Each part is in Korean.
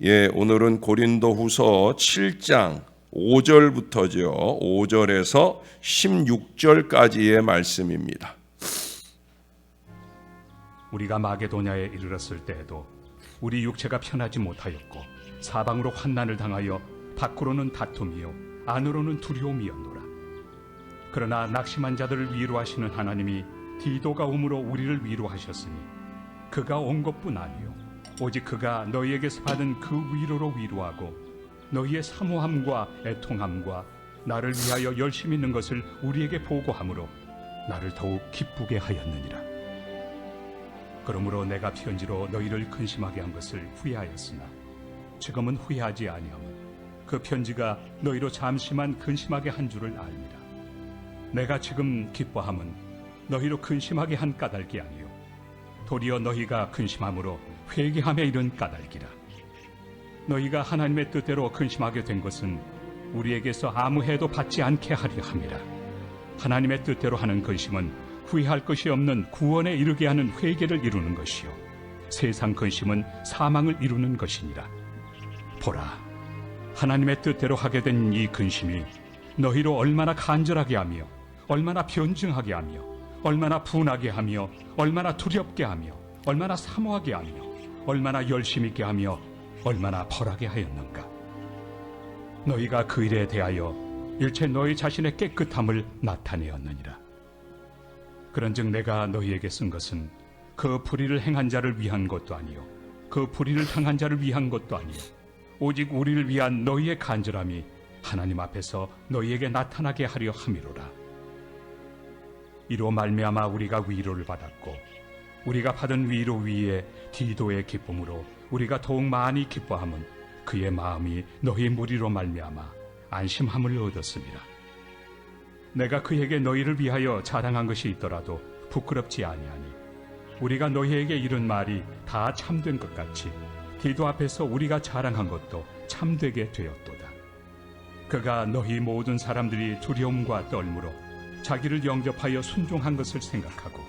오늘은 고린도후서 7장 5절부터죠. 5절에서 16절까지의 말씀입니다. 우리가 마게도냐에 이르렀을 때에도 우리 육체가 편하지 못하였고 사방으로 환난을 당하여 밖으로는 다툼이요 안으로는 두려움이었노라. 그러나 낙심한 자들을 위로하시는 하나님이 디도가 오므로 우리를 위로하셨으니 그가 온 것뿐 아니요 오직 그가 너희에게서 받은 그 위로로 위로하고 너희의 사모함과 애통함과 나를 위하여 열심히 있는 것을 우리에게 보고함으로 나를 더욱 기쁘게 하였느니라. 그러므로 내가 편지로 너희를 근심하게 한 것을 후회하였으나 지금은 후회하지 아니함은 그 편지가 너희로 잠시만 근심하게 한 줄을 알미라. 내가 지금 기뻐함은 너희로 근심하게 한 까닭이 아니요 도리어 너희가 근심함으로 회개함에 이른 까닭이라. 너희가 하나님의 뜻대로 근심하게 된 것은 우리에게서 아무 해도 받지 않게 하려 함이라. 하나님의 뜻대로 하는 근심은 후회할 것이 없는 구원에 이르게 하는 회개를 이루는 것이요 세상 근심은 사망을 이루는 것이니라. 보라, 하나님의 뜻대로 하게 된 이 근심이 너희로 얼마나 간절하게 하며 얼마나 변증하게 하며 얼마나 분하게 하며 얼마나 두렵게 하며 얼마나 사모하게 하며 얼마나 열심 있게 하며 얼마나 벌하게 하였는가. 너희가 그 일에 대하여 일체 너희 자신의 깨끗함을 나타내었느니라. 그런즉 내가 너희에게 쓴 것은 그 불의를 행한 자를 위한 것도 아니요 그 불의를 당한 자를 위한 것도 아니요 오직 우리를 위한 너희의 간절함이 하나님 앞에서 너희에게 나타나게 하려 함이로라. 이로 말미암아 우리가 위로를 받았고 우리가 받은 위로 위에 디도의 기쁨으로 우리가 더욱 많이 기뻐함은 그의 마음이 너희 무리로 말미암아 안심함을 얻었습니다. 내가 그에게 너희를 위하여 자랑한 것이 있더라도 부끄럽지 아니하니 우리가 너희에게 이른 말이 다 참된 것 같이 디도 앞에서 우리가 자랑한 것도 참되게 되었도다. 그가 너희 모든 사람들이 두려움과 떨므로 자기를 영접하여 순종한 것을 생각하고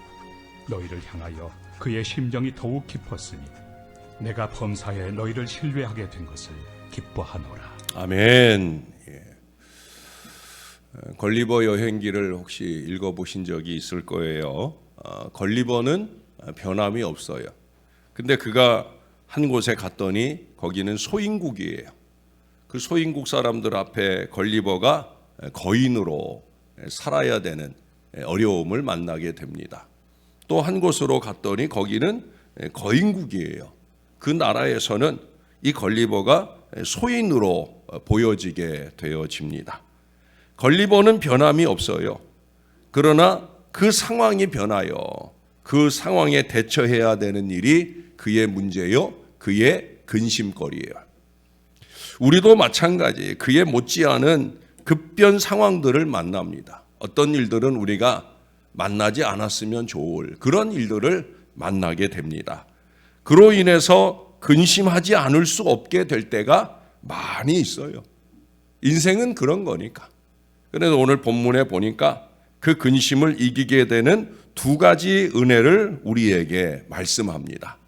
너희를 향하여 그의 심정이 더욱 깊었으니 내가 범사에 너희를 신뢰하게 된 것을 기뻐하노라. 아멘. 걸리버 여행기를 혹시 읽어보신 적이 있을 거예요. 걸리버는 변함이 없어요. 근데 그가 한 곳에 갔더니 거기는 소인국이에요. 그 소인국 사람들 앞에 걸리버가 거인으로 살아야 되는 어려움을 만나게 됩니다. 또 한 곳으로 갔더니 거기는 거인국이에요. 그 나라에서는 이 걸리버가 소인으로 보여지게 되어집니다. 걸리버는 변함이 없어요. 그러나 그 상황이 변하여 그 상황에 대처해야 되는 일이 그의 문제요, 그의 근심거리예요. 우리도 마찬가지 그에 못지않은 급변 상황들을 만납니다. 어떤 일들은 우리가 만나지 않았으면 좋을 그런 일들을 만나게 됩니다. 그로 인해서 근심하지 않을 수 없게 될 때가 많이 있어요. 인생은 그런 거니까. 그래서 오늘 본문에 보니까 그 근심을 이기게 되는 두 가지 은혜를 우리에게 말씀합니다.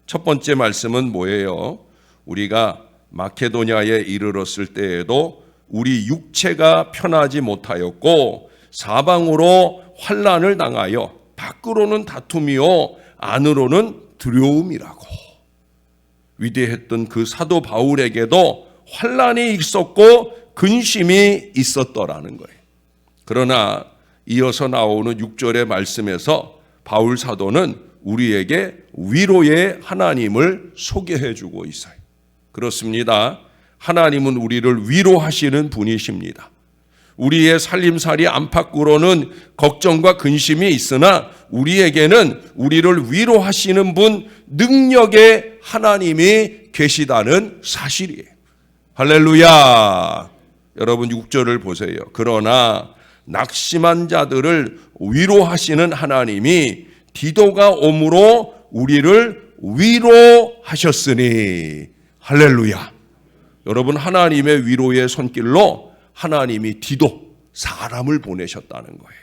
첫 번째 말씀은 뭐예요? 우리가 마케도냐에 이르렀을 때에도 우리 육체가 편하지 못하였고 사방으로 환난을 당하여 밖으로는 다툼이요 안으로는 두려움이라고. 위대했던 그 사도 바울에게도 환난이 있었고 근심이 있었더라는 거예요. 그러나 이어서 나오는 6절의 말씀에서 바울 사도는 우리에게 위로의 하나님을 소개해 주고 있어요. 그렇습니다. 하나님은 우리를 위로하시는 분이십니다. 우리의 살림살이 안팎으로는 걱정과 근심이 있으나 우리에게는 우리를 위로하시는 분, 능력의 하나님이 계시다는 사실이에요. 할렐루야. 여러분 6절을 보세요. 그러나 낙심한 자들을 위로하시는 하나님이 디도가 오므로 우리를 위로하셨으니. 할렐루야. 여러분 하나님의 위로의 손길로 하나님이 디도 사람을 보내셨다는 거예요.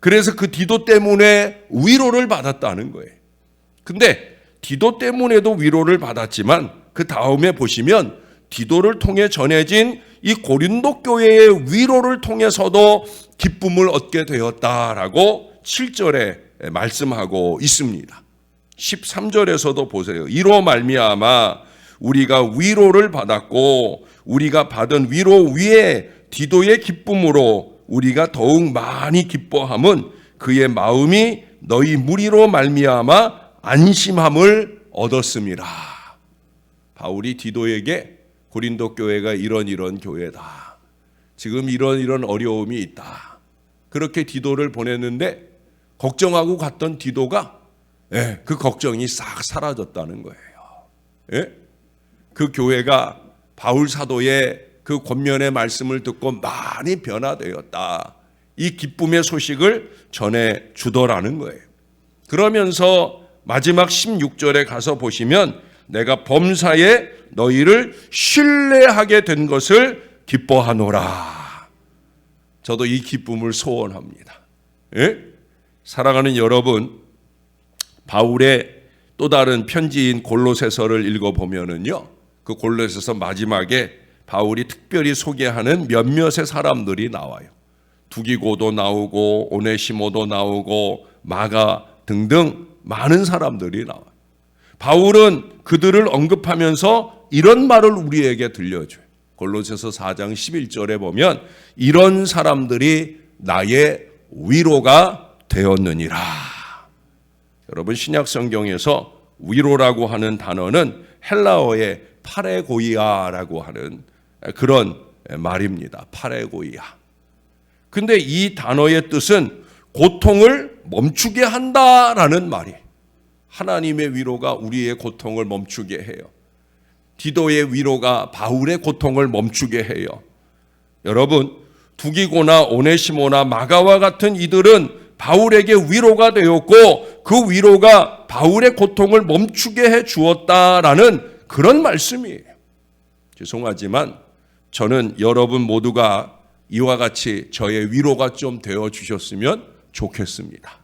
그래서 그 디도 때문에 위로를 받았다는 거예요. 근데 디도 때문에도 위로를 받았지만 그 다음에 보시면 디도를 통해 전해진 이 고린도 교회의 위로를 통해서도 기쁨을 얻게 되었다라고 7절에 말씀하고 있습니다. 13절에서도 보세요. 이로 말미암아 우리가 위로를 받았고 우리가 받은 위로 위에 디도의 기쁨으로 우리가 더욱 많이 기뻐함은 그의 마음이 너희 무리로 말미암아 안심함을 얻었습니다. 바울이 디도에게 고린도 교회가 이런 교회다. 지금 이런 어려움이 있다. 그렇게 디도를 보냈는데 걱정하고 갔던 디도가 그 걱정이 싹 사라졌다는 거예요. 그 교회가 바울 사도의 그 권면의 말씀을 듣고 많이 변화되었다. 이 기쁨의 소식을 전해 주더라는 거예요. 그러면서 마지막 16절에 가서 보시면 내가 범사에 너희를 신뢰하게 된 것을 기뻐하노라. 저도 이 기쁨을 소원합니다. 사랑하는 여러분, 바울의 또 다른 편지인 골로새서를 읽어보면은요, 그 골로새서 마지막에 바울이 특별히 소개하는 몇몇의 사람들이 나와요. 두기고도 나오고 오네시모도 나오고 마가 등등 많은 사람들이 나와요. 바울은 그들을 언급하면서 이런 말을 우리에게 들려줘요. 골로새서 4장 11절에 보면 이런 사람들이 나의 위로가 되었느니라. 여러분, 신약 성경에서 위로라고 하는 단어는 헬라어의 파레고이아라고 하는 그런 말입니다. 파레고이아. 근데 이 단어의 뜻은 고통을 멈추게 한다라는 말이에요. 하나님의 위로가 우리의 고통을 멈추게 해요. 디도의 위로가 바울의 고통을 멈추게 해요. 여러분, 두기고나 오네시모나 마가와 같은 이들은 바울에게 위로가 되었고 그 위로가 바울의 고통을 멈추게 해 주었다라는 그런 말씀이에요. 죄송하지만 저는 여러분 모두가 이와 같이 저의 위로가 좀 되어 주셨으면 좋겠습니다.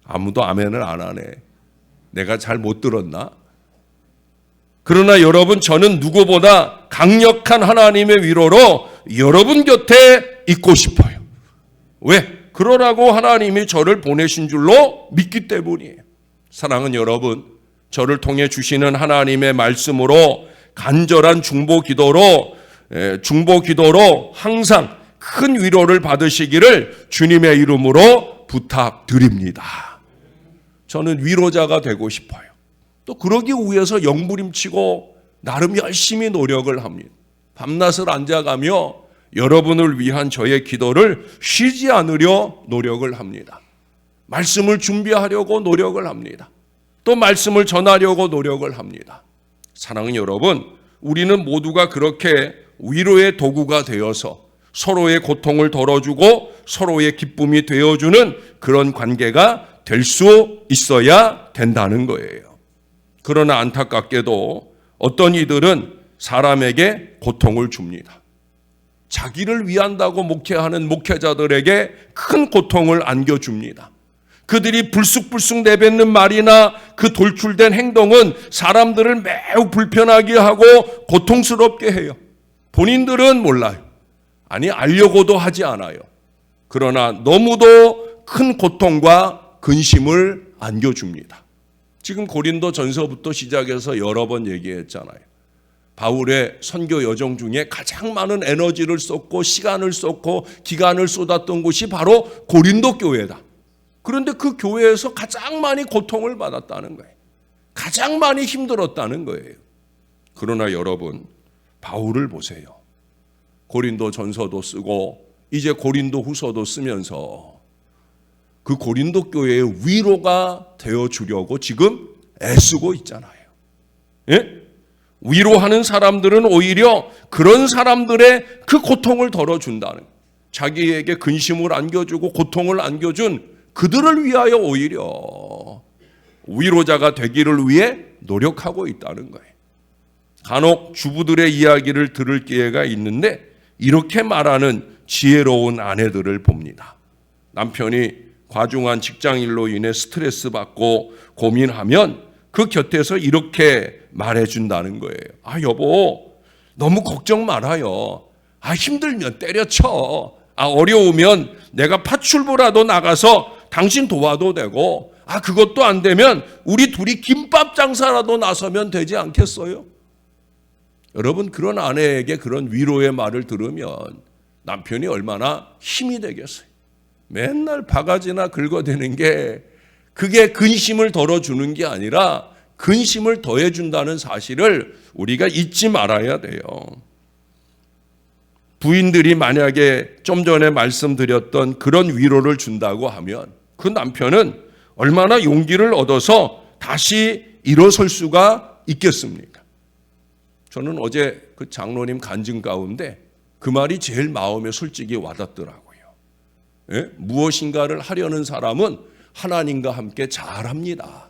아무도 아멘을 안 하네. 내가 잘 못 들었나? 그러나 여러분, 저는 누구보다 강력한 하나님의 위로로 여러분 곁에 있고 싶어요. 왜? 그러라고 하나님이 저를 보내신 줄로 믿기 때문이에요. 사랑하는 여러분, 저를 통해 주시는 하나님의 말씀으로 간절한 중보 기도로 항상 큰 위로를 받으시기를 주님의 이름으로 부탁드립니다. 저는 위로자가 되고 싶어요. 또 그러기 위해서 영부림치고 나름 열심히 노력을 합니다. 밤낮을 앉아가며 여러분을 위한 저의 기도를 쉬지 않으려 노력을 합니다. 말씀을 준비하려고 노력을 합니다. 또 말씀을 전하려고 노력을 합니다. 사랑하는 여러분, 우리는 모두가 그렇게 위로의 도구가 되어서 서로의 고통을 덜어주고 서로의 기쁨이 되어주는 그런 관계가 될 수 있어야 된다는 거예요. 그러나 안타깝게도 어떤 이들은 사람에게 고통을 줍니다. 자기를 위한다고 목회하는 목회자들에게 큰 고통을 안겨줍니다. 그들이 불쑥불쑥 내뱉는 말이나 그 돌출된 행동은 사람들을 매우 불편하게 하고 고통스럽게 해요. 본인들은 몰라요. 아니, 알려고도 하지 않아요. 그러나 너무도 큰 고통과 근심을 안겨줍니다. 지금 고린도 전서부터 시작해서 여러 번 얘기했잖아요. 바울의 선교 여정 중에 가장 많은 에너지를 쏟고 시간을 쏟고 기간을 쏟았던 곳이 바로 고린도 교회다. 그런데 그 교회에서 가장 많이 고통을 받았다는 거예요. 가장 많이 힘들었다는 거예요. 그러나 여러분, 바울을 보세요. 고린도 전서도 쓰고 이제 고린도 후서도 쓰면서 그 고린도 교회의 위로가 되어주려고 지금 애쓰고 있잖아요. 예? 위로하는 사람들은 오히려 그런 사람들의 그 고통을 덜어준다는, 자기에게 근심을 안겨주고 고통을 안겨준 그들을 위하여 오히려 위로자가 되기를 위해 노력하고 있다는 거예요. 간혹 주부들의 이야기를 들을 기회가 있는데 이렇게 말하는 지혜로운 아내들을 봅니다. 남편이 과중한 직장일로 인해 스트레스 받고 고민하면 그 곁에서 이렇게 말해준다는 거예요. 아, 여보, 너무 걱정 말아요. 아, 힘들면 때려쳐. 아, 어려우면 내가 파출부라도 나가서 당신 도와도 되고, 아, 그것도 안 되면 우리 둘이 김밥 장사라도 나서면 되지 않겠어요? 여러분, 그런 아내에게 그런 위로의 말을 들으면 남편이 얼마나 힘이 되겠어요? 맨날 바가지나 긁어대는 게 그게 근심을 덜어주는 게 아니라 근심을 더해준다는 사실을 우리가 잊지 말아야 돼요. 부인들이 만약에 좀 전에 말씀드렸던 그런 위로를 준다고 하면 그 남편은 얼마나 용기를 얻어서 다시 일어설 수가 있겠습니까? 저는 어제 그 장로님 간증 가운데 그 말이 제일 마음에 솔직히 와닿더라고요. 예? 무엇인가를 하려는 사람은 하나님과 함께 잘합니다.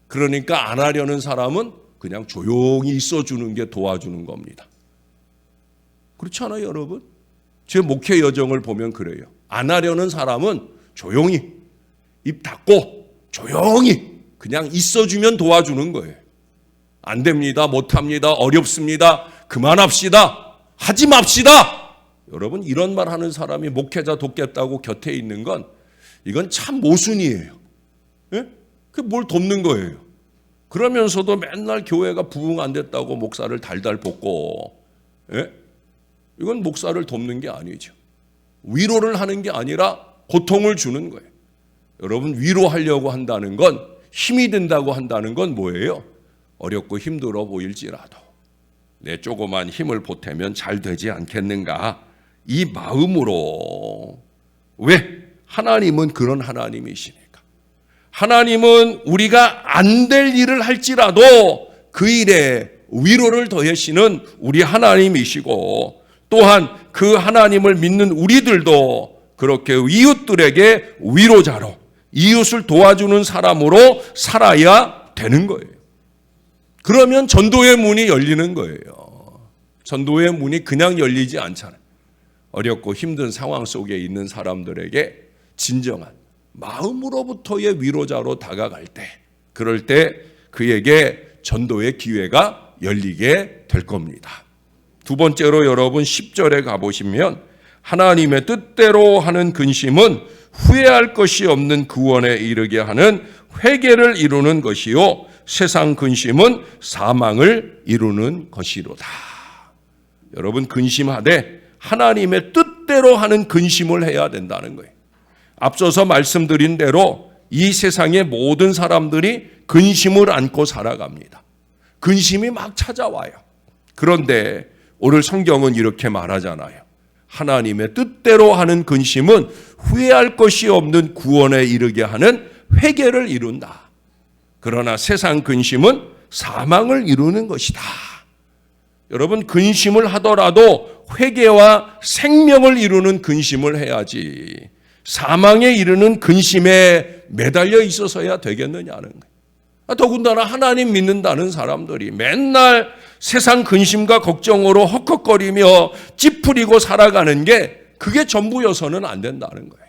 그러니까 안 하려는 사람은 그냥 조용히 있어주는 게 도와주는 겁니다. 그렇지 않아요, 여러분? 제 목회 여정을 보면 그래요. 안 하려는 사람은 조용히 입 닫고 조용히 그냥 있어주면 도와주는 거예요. 안 됩니다, 못합니다, 어렵습니다, 그만합시다, 하지 맙시다. 여러분, 이런 말 하는 사람이 목회자 돕겠다고 곁에 있는 건 이건 참 모순이에요. 예? 그게 뭘 돕는 거예요. 그러면서도 맨날 교회가 부흥 안 됐다고 목사를 달달 볶고, 예? 이건 목사를 돕는 게 아니죠. 위로를 하는 게 아니라 고통을 주는 거예요. 여러분, 위로하려고 한다는 건, 힘이 든다고 한다는 건 뭐예요? 어렵고 힘들어 보일지라도 내 조그만 힘을 보태면 잘 되지 않겠는가, 이 마음으로. 왜? 하나님은 그런 하나님이시니까. 하나님은 우리가 안 될 일을 할지라도 그 일에 위로를 더하시는 우리 하나님이시고, 또한 그 하나님을 믿는 우리들도 그렇게 이웃들에게 위로자로, 이웃을 도와주는 사람으로 살아야 되는 거예요. 그러면 전도의 문이 열리는 거예요. 전도의 문이 그냥 열리지 않잖아요. 어렵고 힘든 상황 속에 있는 사람들에게 진정한 마음으로부터의 위로자로 다가갈 때, 그럴 때 그에게 전도의 기회가 열리게 될 겁니다. 두 번째로 여러분 10절에 가보시면 하나님의 뜻대로 하는 근심은 후회할 것이 없는 구원에 이르게 하는 회개를 이루는 것이요 세상 근심은 사망을 이루는 것이로다. 여러분, 근심하되 하나님의 뜻대로 하는 근심을 해야 된다는 거예요. 앞서서 말씀드린 대로 이 세상의 모든 사람들이 근심을 안고 살아갑니다. 근심이 막 찾아와요. 그런데 오늘 성경은 이렇게 말하잖아요. 하나님의 뜻대로 하는 근심은 후회할 것이 없는 구원에 이르게 하는 회개를 이룬다. 그러나 세상 근심은 사망을 이루는 것이다. 여러분, 근심을 하더라도 회개와 생명을 이루는 근심을 해야지 사망에 이르는 근심에 매달려 있어서야 되겠느냐는 거예요. 더군다나 하나님 믿는다는 사람들이 맨날 세상 근심과 걱정으로 헉헉거리며 찌푸리고 살아가는 게 그게 전부여서는 안 된다는 거예요.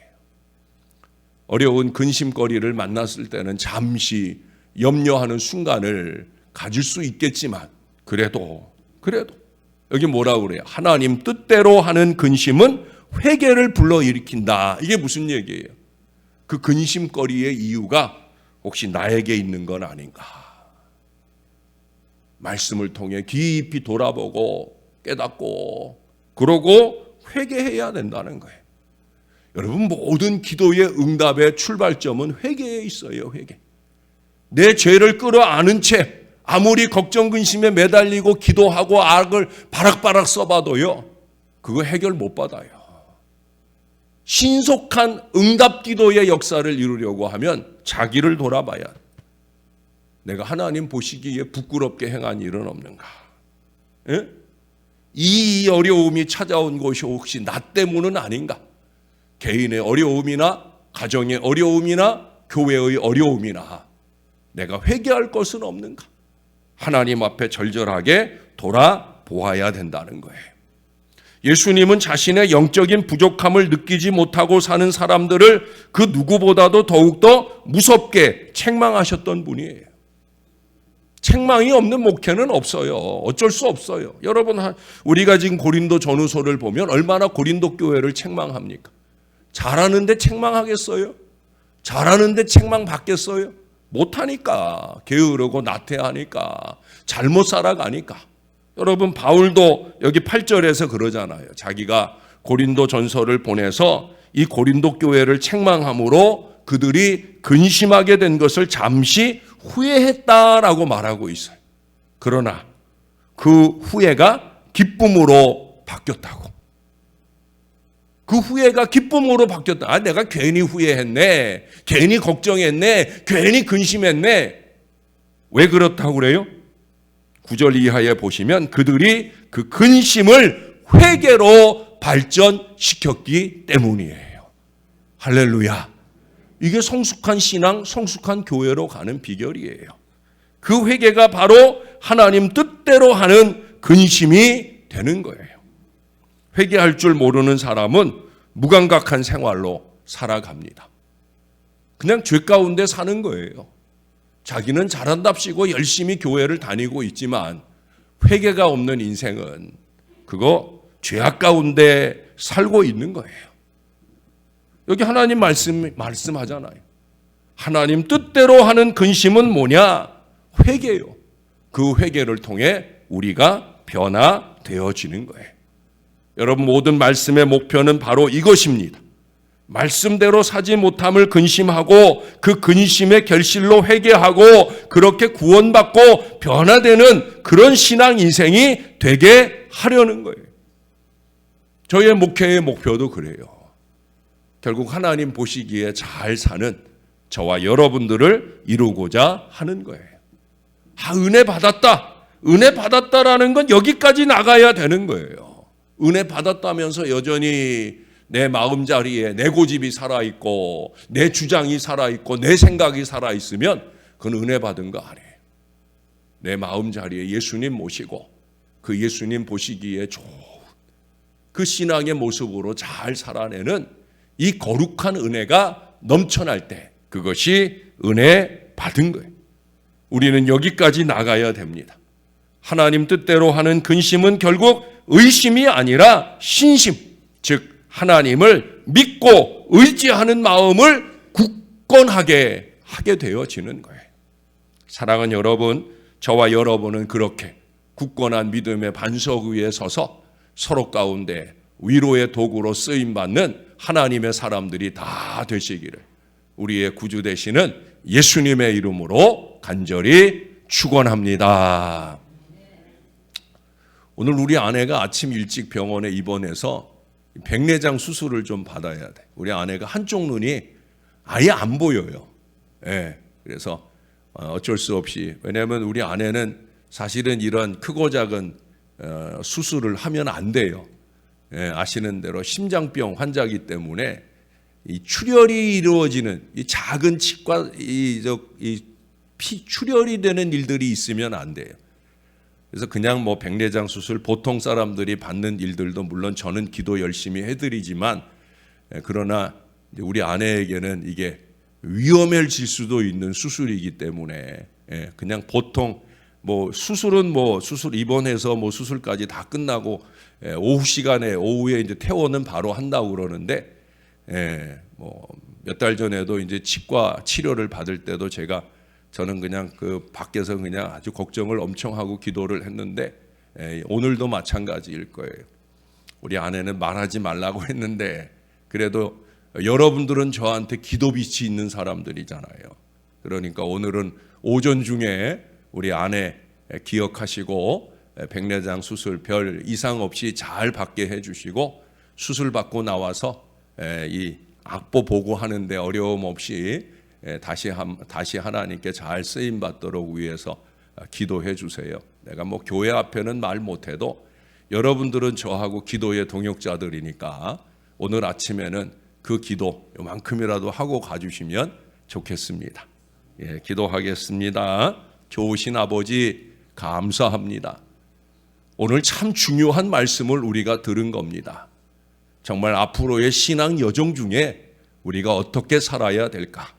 어려운 근심거리를 만났을 때는 잠시 염려하는 순간을 가질 수 있겠지만 그래도 여기 뭐라고 그래요? 하나님 뜻대로 하는 근심은 회개를 불러일으킨다. 이게 무슨 얘기예요? 그 근심거리의 이유가 혹시 나에게 있는 건 아닌가? 말씀을 통해 깊이 돌아보고 깨닫고 그러고 회개해야 된다는 거예요. 여러분, 모든 기도의 응답의 출발점은 회개에 있어요. 회개. 내 죄를 끌어안은 채 아무리 걱정 근심에 매달리고 기도하고 악을 바락바락 써봐도요, 그거 해결 못 받아요. 신속한 응답 기도의 역사를 이루려고 하면 자기를 돌아봐야, 내가 하나님 보시기에 부끄럽게 행한 일은 없는가? 예? 이 어려움이 찾아온 것이 혹시 나 때문은 아닌가? 개인의 어려움이나 가정의 어려움이나 교회의 어려움이나 내가 회개할 것은 없는가? 하나님 앞에 절절하게 돌아보아야 된다는 거예요. 예수님은 자신의 영적인 부족함을 느끼지 못하고 사는 사람들을 그 누구보다도 더욱더 무섭게 책망하셨던 분이에요. 책망이 없는 목회는 없어요. 어쩔 수 없어요. 여러분, 우리가 지금 고린도 전후서를 보면 얼마나 고린도 교회를 책망합니까? 잘하는데 책망하겠어요? 잘하는데 책망 받겠어요? 못하니까, 게으르고 나태하니까, 잘못 살아가니까. 여러분, 바울도 여기 8절에서 그러잖아요. 자기가 고린도 전서를 보내서 이 고린도 교회를 책망함으로 그들이 근심하게 된 것을 잠시 후회했다라고 말하고 있어요. 그러나 그 후회가 기쁨으로 바뀌었다고. 그 후회가 기쁨으로 바뀌었다. 아, 내가 괜히 후회했네. 괜히 걱정했네. 괜히 근심했네. 왜 그렇다고 그래요? 9절 이하에 보시면 그들이 그 근심을 회개로 발전시켰기 때문이에요. 할렐루야. 이게 성숙한 신앙, 성숙한 교회로 가는 비결이에요. 그 회개가 바로 하나님 뜻대로 하는 근심이 되는 거예요. 회개할 줄 모르는 사람은 무감각한 생활로 살아갑니다. 그냥 죄 가운데 사는 거예요. 자기는 잘한답시고 열심히 교회를 다니고 있지만 회개가 없는 인생은 그거 죄악 가운데 살고 있는 거예요. 여기 하나님 말씀하잖아요. 하나님 뜻대로 하는 근심은 뭐냐? 회개요. 그 회개를 통해 우리가 변화되어지는 거예요. 여러분, 모든 말씀의 목표는 바로 이것입니다. 말씀대로 사지 못함을 근심하고 그 근심의 결실로 회개하고 그렇게 구원받고 변화되는 그런 신앙 인생이 되게 하려는 거예요. 저의 목회의 목표도 그래요. 결국 하나님 보시기에 잘 사는 저와 여러분들을 이루고자 하는 거예요. 아, 은혜 받았다. 은혜 받았다라는 건 여기까지 나가야 되는 거예요. 은혜 받았다면서 여전히 내 마음자리에 내 고집이 살아있고 내 주장이 살아있고 내 생각이 살아있으면 그건 은혜 받은 거 아니에요. 내 마음자리에 예수님 모시고 그 예수님 보시기에 좋은 그 신앙의 모습으로 잘 살아내는 이 거룩한 은혜가 넘쳐날 때 그것이 은혜 받은 거예요. 우리는 여기까지 나가야 됩니다. 하나님 뜻대로 하는 근심은 결국 의심이 아니라 신심, 즉 하나님을 믿고 의지하는 마음을 굳건하게 하게 되어지는 거예요. 사랑하는 여러분, 저와 여러분은 그렇게 굳건한 믿음의 반석 위에 서서 서로 가운데 위로의 도구로 쓰임받는 하나님의 사람들이 다 되시기를 우리의 구주 되시는 예수님의 이름으로 간절히 축원합니다. 오늘 우리 아내가 아침 일찍 병원에 입원해서 백내장 수술을 좀 받아야 돼. 우리 아내가 한쪽 눈이 아예 안 보여요. 예, 그래서 어쩔 수 없이, 왜냐하면 우리 아내는 사실은 이런 크고 작은 수술을 하면 안 돼요. 예, 아시는 대로 심장병 환자이기 때문에 이 출혈이 이루어지는 이 작은 치과 이 피 출혈이 되는 일들이 있으면 안 돼요. 그래서 그냥 뭐 백내장 수술 보통 사람들이 받는 일들도 물론 저는 기도 열심히 해드리지만 그러나 우리 아내에게는 이게 위험해질 수도 있는 수술이기 때문에 그냥 보통 뭐 수술은 뭐 수술 입원해서 뭐 수술까지 다 끝나고 오후 시간에 오후에 이제 퇴원은 바로 한다고 그러는데 뭐 몇 달 전에도 이제 치과 치료를 받을 때도 저는 그냥 그 밖에서 그냥 아주 걱정을 엄청 하고 기도를 했는데 오늘도 마찬가지일 거예요. 우리 아내는 말하지 말라고 했는데 그래도 여러분들은 저한테 기도빛이 있는 사람들이잖아요. 그러니까 오늘은 오전 중에 우리 아내 기억하시고 백내장 수술 별 이상 없이 잘 받게 해주시고 수술 받고 나와서 이 악보 보고 하는데 어려움 없이 다시 하나님께 잘 쓰임 받도록 위해서 기도해 주세요. 내가 뭐 교회 앞에는 말 못해도 여러분들은 저하고 기도의 동역자들이니까 오늘 아침에는 그 기도 요만큼이라도 하고 가주시면 좋겠습니다. 예, 기도하겠습니다. 좋으신 아버지 감사합니다. 오늘 참 중요한 말씀을 우리가 들은 겁니다. 정말 앞으로의 신앙 여정 중에 우리가 어떻게 살아야 될까?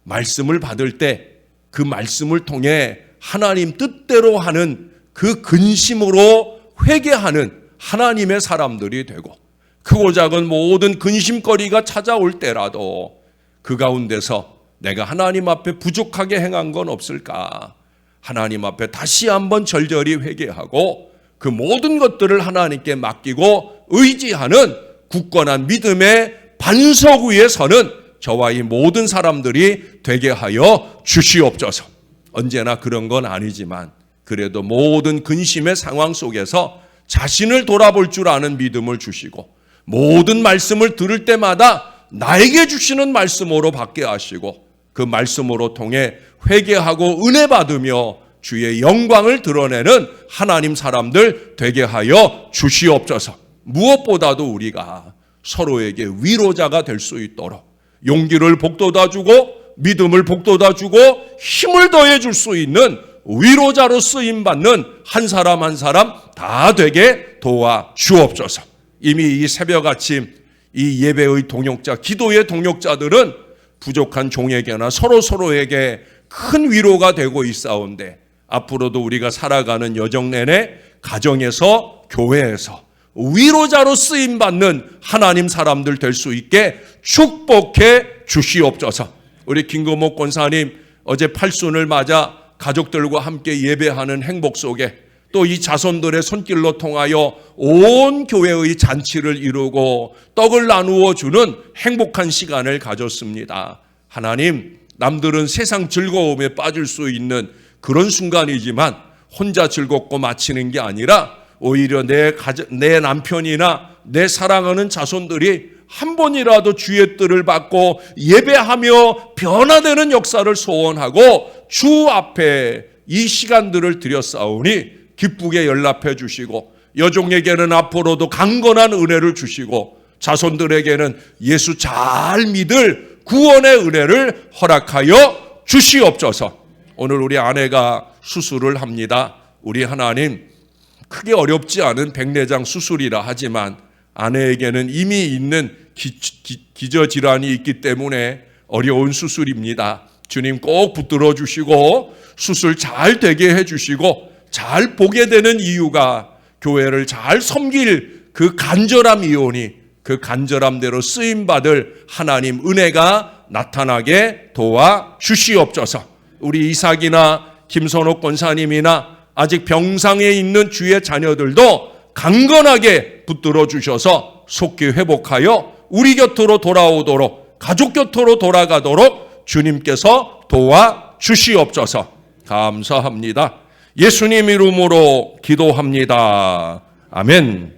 말씀을 받을 때 그 말씀을 통해 하나님 뜻대로 하는 그 근심으로 회개하는 하나님의 사람들이 되고, 크고 작은 모든 근심거리가 찾아올 때라도 그 가운데서 내가 하나님 앞에 부족하게 행한 건 없을까? 하나님 앞에 다시 한번 절절히 회개하고 그 모든 것들을 하나님께 맡기고 의지하는 굳건한 믿음의 반석 위에 서는 저와 이 모든 사람들이 되게 하여 주시옵소서. 언제나 그런 건 아니지만 그래도 모든 근심의 상황 속에서 자신을 돌아볼 줄 아는 믿음을 주시고, 모든 말씀을 들을 때마다 나에게 주시는 말씀으로 받게 하시고, 그 말씀으로 통해 회개하고 은혜 받으며 주의 영광을 드러내는 하나님 사람들 되게 하여 주시옵소서. 무엇보다도 우리가 서로에게 위로자가 될 수 있도록 용기를 북돋아 주고 믿음을 북돋아 주고 힘을 더해 줄 수 있는 위로자로 쓰임 받는 한 사람 한 사람 다 되게 도와 주옵소서. 이미 이 새벽 아침 이 예배의 동역자, 기도의 동역자들은 부족한 종에게나 서로에게 큰 위로가 되고 있사온데, 앞으로도 우리가 살아가는 여정 내내 가정에서 교회에서 위로자로 쓰임 받는 하나님 사람들 될 수 있게 축복해 주시옵소서. 우리 김금옥 권사님 어제 팔순을 맞아 가족들과 함께 예배하는 행복 속에 또 이 자손들의 손길로 통하여 온 교회의 잔치를 이루고 떡을 나누어 주는 행복한 시간을 가졌습니다. 하나님, 남들은 세상 즐거움에 빠질 수 있는 그런 순간이지만 혼자 즐겁고 마치는 게 아니라 오히려 내 남편이나 내 사랑하는 자손들이 한 번이라도 주의 뜻을 받고 예배하며 변화되는 역사를 소원하고 주 앞에 이 시간들을 드렸사오니 기쁘게 연락해 주시고, 여종에게는 앞으로도 강건한 은혜를 주시고, 자손들에게는 예수 잘 믿을 구원의 은혜를 허락하여 주시옵소서. 오늘 우리 아내가 수술을 합니다. 우리 하나님, 크게 어렵지 않은 백내장 수술이라 하지만 아내에게는 이미 있는 기저질환이 있기 때문에 어려운 수술입니다. 주님 꼭 붙들어 주시고 수술 잘 되게 해주시고, 잘 보게 되는 이유가 교회를 잘 섬길 그 간절함이오니 그 간절함대로 쓰임받을 하나님 은혜가 나타나게 도와 주시옵소서. 우리 이삭이나 김선옥 권사님이나 아직 병상에 있는 주의 자녀들도 강건하게 붙들어 주셔서 속히 회복하여 우리 곁으로 돌아오도록, 가족 곁으로 돌아가도록 주님께서 도와 주시옵소서. 감사합니다. 예수님 이름으로 기도합니다. 아멘.